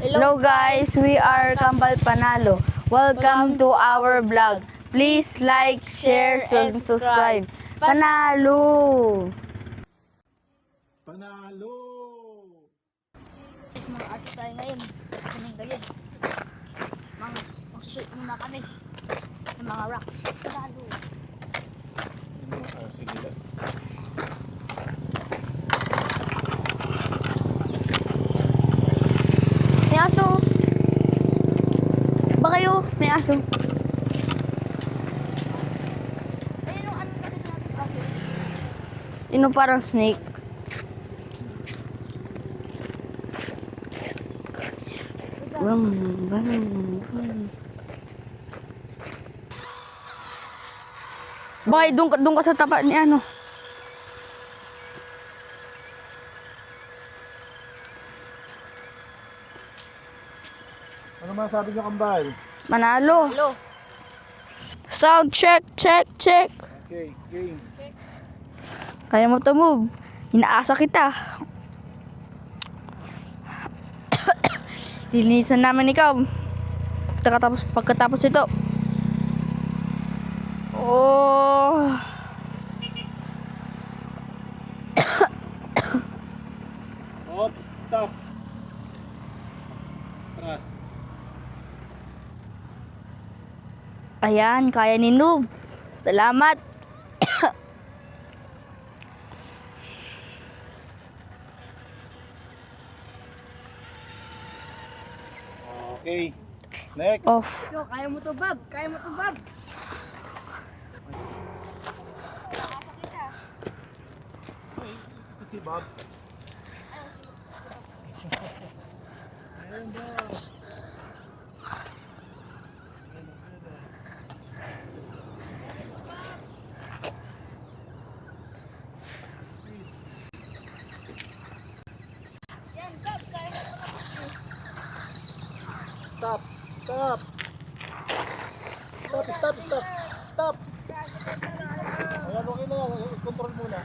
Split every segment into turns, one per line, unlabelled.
Hello guys, we are Kambal Panalo. Welcome to our vlog. Please like, share, and subscribe. Panalo!
Panalo!
Guys, mga artist tayo ngayon. Kaming gayon. Mag-shoot muna kami ng mga rocks. Panalo!
Sige lang.
May aso! Ba kayo? May aso.
Ayun yung ano natin natin.
Ino parang snake. Rum, rum, rum. Bakit doon ka sa tapat ni ano?
Ano masabi niyo, Kambal?
Manalo.
Hello!
Sound check, check, check.
Okay, game.
Kaya mo to move. Inaasa kita. Linisan namin ikaw. Pagkatapos ito. Oh.
Oops, stop. Tras.
Ayan, kaya ni Noob. Salamat.
Okay. Next.
Off.
Yo, kaya mo to, Bob! Kaya mo to, Bob!
Si Bob.
Yan, Bob! Kaya mo to.
Stop. Stop. Stop, stop, stop. Stop. Ayan, okay na yan. Control muna.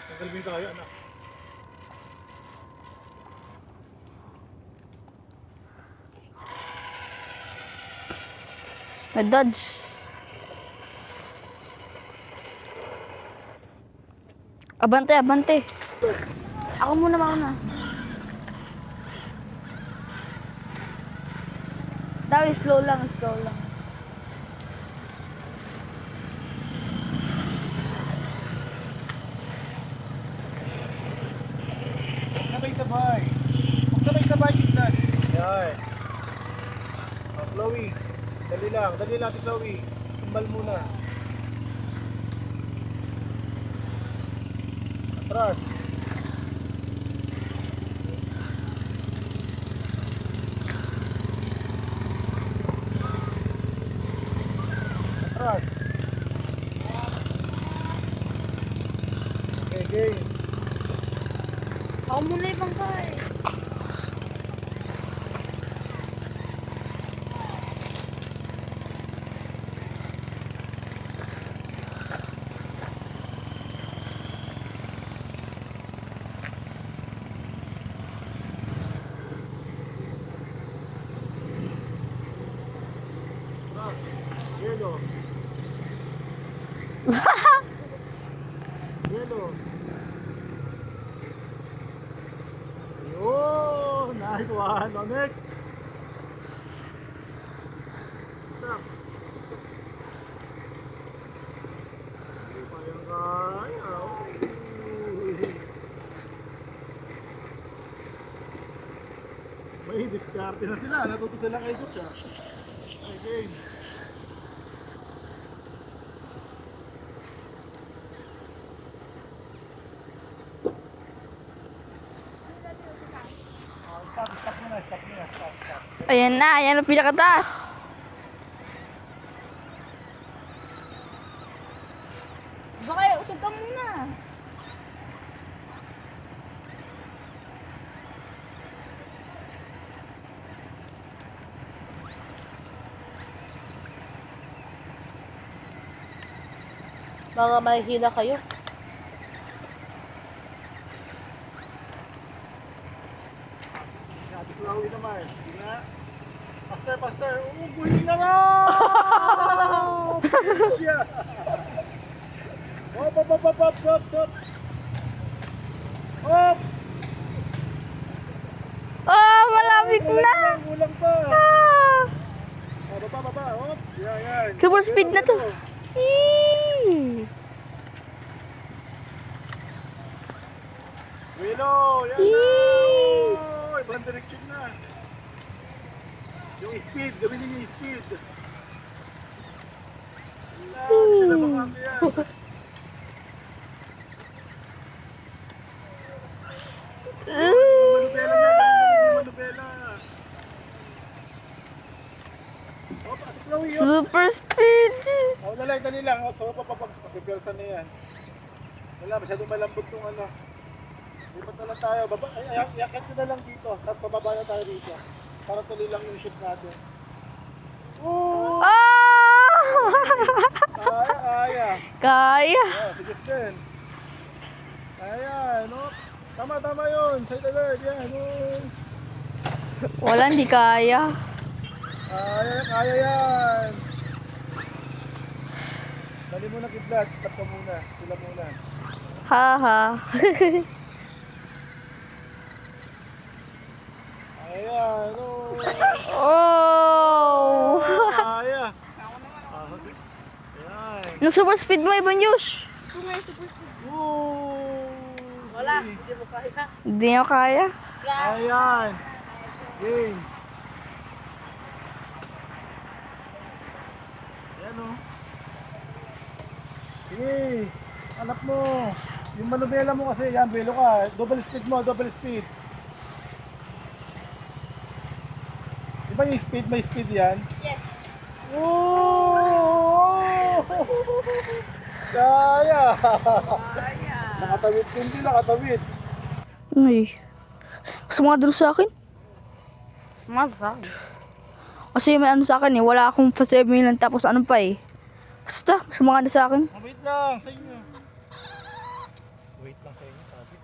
Tagalbin tayo, anak.
Nag-dodge. Abante, abante. Ako muna mauna. Daw, slow lang, slow lang.
Sabay-sabay. Magsabay-sabay, tignan. Yan. Oh, Chloe. Dali lang, Chloe. Tumbal muna. Atras. Atras. Okay, game.
Ako muna ibang kay.
Yellow. Yellow. Oh, nice one. Oh, next. Stop. Hindi pa yung kaya. May diskarte na sila. Natuto sila kay Dutch. Okay, game. Stop muna, stop.
Ayan na, ayan ang pinakataas.
Baka usog ka muna. Mga mahihina kayo.
Ate Chloe naman. Sige nga. Pastor. Buhin na nga! Siya. Ops. Ops!
Oh, malapit na.
Kulang pa.
Ah.
Baba. Ops. Yan.
Super speed na to. Eee.
Willow, yan na! Ibang direction na. Yung speed, gawin niyo yung speed. Sila mga yan. Manubela niya, gawin yung manubela. Opa, Ate Chloe, yun.
Super speed.
Dali lang. Papipirsan na yan. Wala, masyadong malambot tong ano. Lipat na lang tayo. Iakit ko na lang dito. Tapos pababa na tayo dito. Para tuloy lang yung shoot natin. Oh!
Oh!
Kaya.
Kaya.
Sige din. Kaya, no? Tama yun. Side alert. Yan. Oh.
Wala, hindi kaya.
Kaya yan. Dali mo na kidlat. Stop ka muna. Sila muna.
Haha.
Ayan. Oh.
Oh!
Kaya. Ayan.
Yung super speed mo, Ibon Yush.
Oh.
Wala, hindi mo kaya.
Hindi nyo kaya.
Ayan. Game. Ayan o. Sige. Anak mo. Yung manubela mo kasi, yan, belo ka. Double speed mo, double speed. Di ba yung speed, may speed yan?
Yes.
Oh! Kaya! Nakatawid din sila, nakatawid.
Ay. Gusto mo nga doon sa akin?
Masak.
Kasi may ano sa akin eh. Wala akong 7 million tapos ano pa eh. Basta, gusto mo nga doon sa akin?
Wait lang, sa inyo. Wait lang sa inyo, sabi.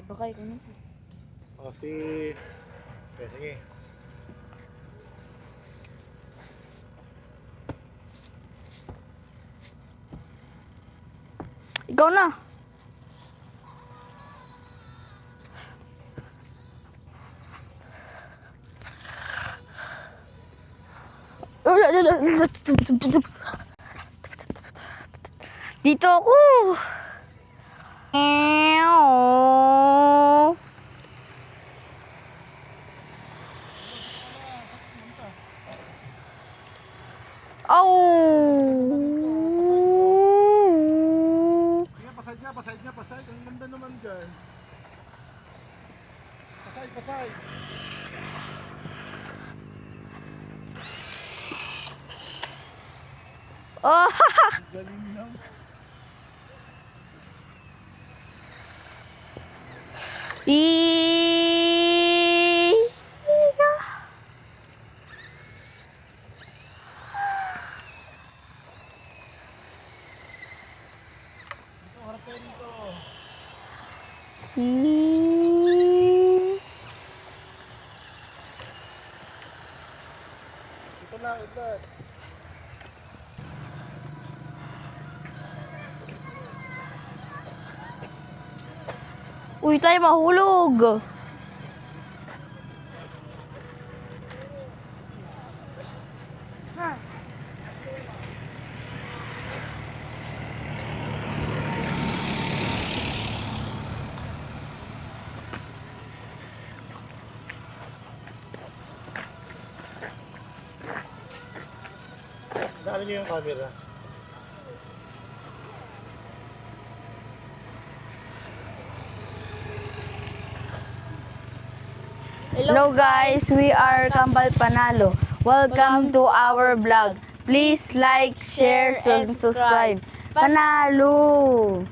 Iba kayo kung ano.
Kasi... Okay, sige.
Ikaw na. Dito ako. Ew. Oh.
Sige, paside niya. Ang ganda naman dyan. Paside.
Oh.
Galing lang. Dito, harap kayo dito. Dito na, Edad.
Uy, tayo mahulog.
Daan niyo yung camera.
Hello guys, we are Kambal Panalo. Welcome to our vlog. Please like, share, and subscribe. Panalo!